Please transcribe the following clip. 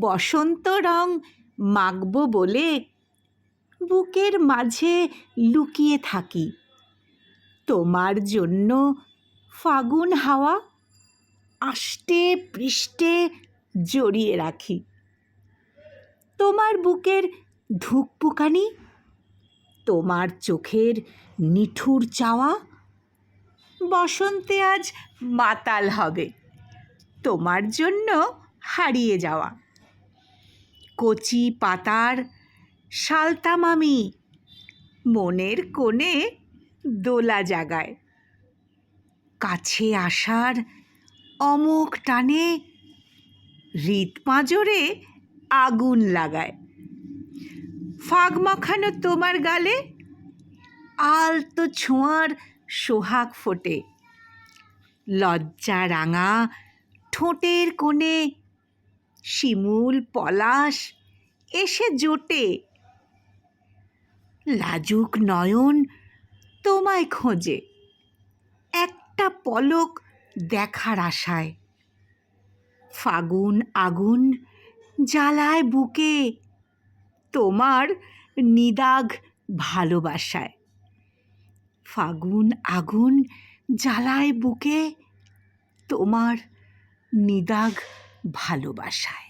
বসন্ত রং মাখব বলে বুকের মাঝে লুকিয়ে থাকি। তোমার জন্য ফাগুন হাওয়া আষ্টে পৃষ্ঠে জড়িয়ে রাখি। তোমার বুকের ধুকপুকানি, তোমার চোখের নিঠুর চাওয়া বসন্তে আজ মাতাল হবে তোমার জন্য হারিয়ে যাওয়া। কচি পাতার সালতামামি মনের কোণে দোলা জাগায়। কাছে আসার অমোঘ টানে হৃৎপাঁজরে আগুন লাগায়। ফাগ মাখানো তোমার গালে আলতো ছোঁয়ার সোহাগ ফোটে। লজ্জা রাঙা ঠোঁটের কোণে শিমুল পলাশ এসে জোটে। লাজুক নয়ন তোমায় খোঁজে একটা পলক দেখার আশায়। ফাগুন আগুন জ্বালায় বুকে তোমার নিদাঘ ভালোবাসায়। ফাগুন আগুন জ্বালায় বুকে তোমার নিদাঘ ভালোবাসায়।